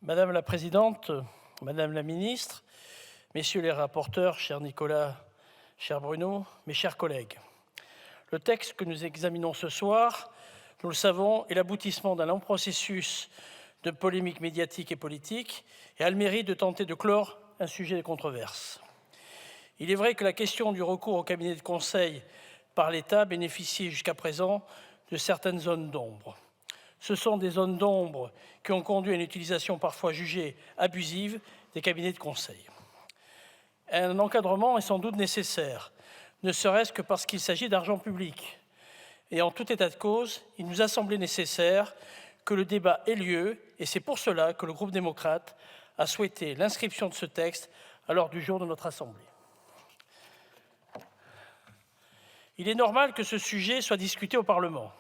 Madame la présidente, madame la ministre, messieurs les rapporteurs, cher Nicolas, cher Bruno, mes chers collègues, le texte que nous examinons ce soir, nous le savons, est l'aboutissement d'un long processus de polémique médiatique et politique et a le mérite de tenter de clore un sujet de controverse. Il est vrai que la question du recours au cabinet de conseil par l'État bénéficie jusqu'à présent de certaines zones d'ombre. Ce sont des zones d'ombre qui ont conduit à une utilisation parfois jugée abusive des cabinets de conseil. Un encadrement est sans doute nécessaire, ne serait-ce que parce qu'il s'agit d'argent public. Et en tout état de cause, il nous a semblé nécessaire que le débat ait lieu, et c'est pour cela que le groupe démocrate a souhaité l'inscription de ce texte à l'ordre du jour de notre Assemblée. Il est normal que ce sujet soit discuté au Parlement,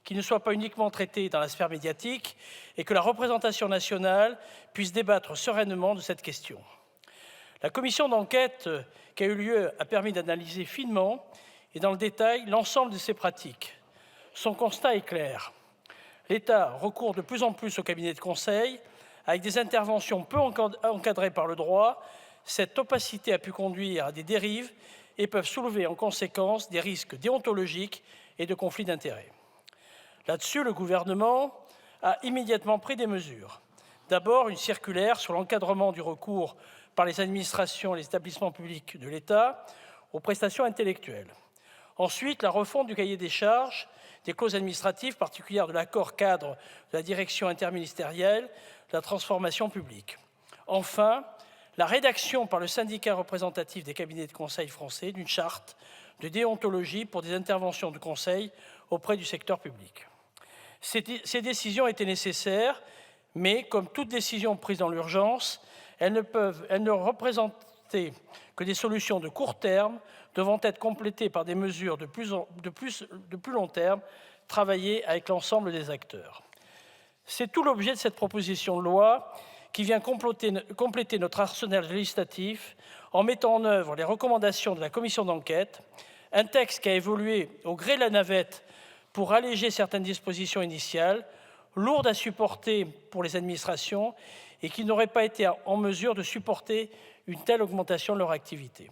qu'il ne soit pas uniquement traité dans la sphère médiatique et que la représentation nationale puisse débattre sereinement de cette question. La commission d'enquête qui a eu lieu a permis d'analyser finement et dans le détail l'ensemble de ces pratiques. Son constat est clair. L'État recourt de plus en plus au cabinet de conseil avec des interventions peu encadrées par le droit. Cette opacité a pu conduire à des dérives et peuvent soulever en conséquence des risques déontologiques et de conflits d'intérêts. Là-dessus, le gouvernement a immédiatement pris des mesures. D'abord, une circulaire sur l'encadrement du recours par les administrations et les établissements publics de l'État aux prestations intellectuelles. Ensuite, la refonte du cahier des charges, des clauses administratives particulières de l'accord cadre de la direction interministérielle de la transformation publique. Enfin, la rédaction par le syndicat représentatif des cabinets de conseil français d'une charte de déontologie pour des interventions de conseil auprès du secteur public. Ces décisions étaient nécessaires, mais comme toute décision prise dans l'urgence, elles ne représentaient que des solutions de court terme, devant être complétées par des mesures de plus long terme, travaillées avec l'ensemble des acteurs. C'est tout l'objet de cette proposition de loi qui vient compléter notre arsenal législatif en mettant en œuvre les recommandations de la commission d'enquête, un texte qui a évolué au gré de la navette pour alléger certaines dispositions initiales, lourdes à supporter pour les administrations et qui n'auraient pas été en mesure de supporter une telle augmentation de leur activité.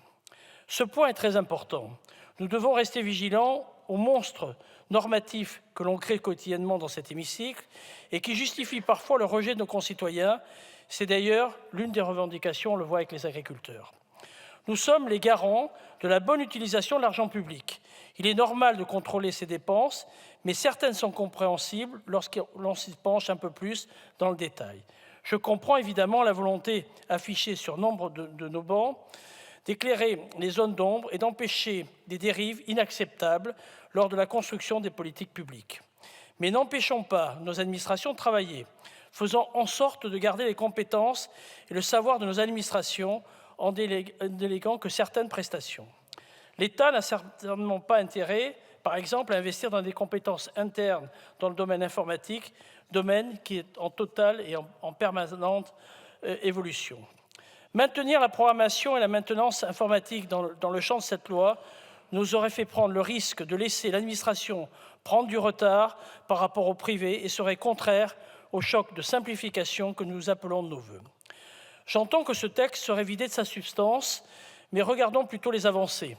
Ce point est très important. Nous devons rester vigilants aux monstres normatifs que l'on crée quotidiennement dans cet hémicycle et qui justifient parfois le rejet de nos concitoyens. C'est d'ailleurs l'une des revendications, on le voit avec les agriculteurs. Nous sommes les garants de la bonne utilisation de l'argent public. Il est normal de contrôler ces dépenses, mais certaines sont compréhensibles lorsqu'on s'y penche un peu plus dans le détail. Je comprends évidemment la volonté affichée sur nombre de nos bancs d'éclairer les zones d'ombre et d'empêcher des dérives inacceptables lors de la construction des politiques publiques. Mais n'empêchons pas nos administrations de travailler, faisant en sorte de garder les compétences et le savoir de nos administrations en déléguant que certaines prestations. L'État n'a certainement pas intérêt, par exemple, à investir dans des compétences internes dans le domaine informatique, domaine qui est en totale et en permanente évolution. Maintenir la programmation et la maintenance informatique dans le champ de cette loi nous aurait fait prendre le risque de laisser l'administration prendre du retard par rapport au privé et serait contraire au choc de simplification que nous appelons de nos vœux. J'entends que ce texte serait vidé de sa substance, mais regardons plutôt les avancées.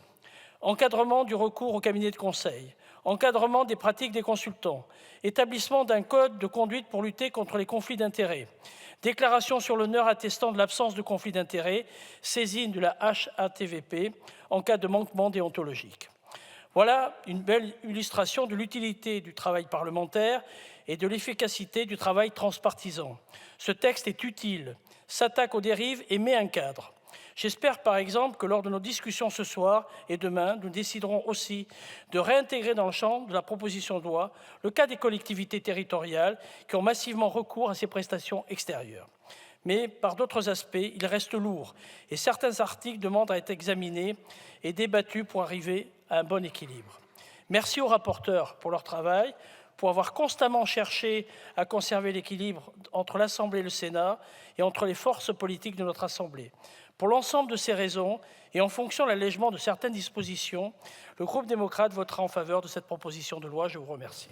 Encadrement du recours au cabinet de conseil, encadrement des pratiques des consultants, établissement d'un code de conduite pour lutter contre les conflits d'intérêts, déclaration sur l'honneur attestant de l'absence de conflit d'intérêts, saisine de la HATVP en cas de manquement déontologique. Voilà une belle illustration de l'utilité du travail parlementaire et de l'efficacité du travail transpartisan. Ce texte est utile, s'attaque aux dérives et met un cadre. J'espère par exemple que lors de nos discussions ce soir et demain, nous déciderons aussi de réintégrer dans le champ de la proposition de loi le cas des collectivités territoriales qui ont massivement recours à ces prestations extérieures. Mais par d'autres aspects, il reste lourd et certains articles demandent à être examinés et débattus pour arriver à un bon équilibre. Merci aux rapporteurs pour leur travail, pour avoir constamment cherché à conserver l'équilibre entre l'Assemblée et le Sénat et entre les forces politiques de notre Assemblée. Pour l'ensemble de ces raisons, et en fonction de l'allègement de certaines dispositions, le groupe démocrate votera en faveur de cette proposition de loi. Je vous remercie.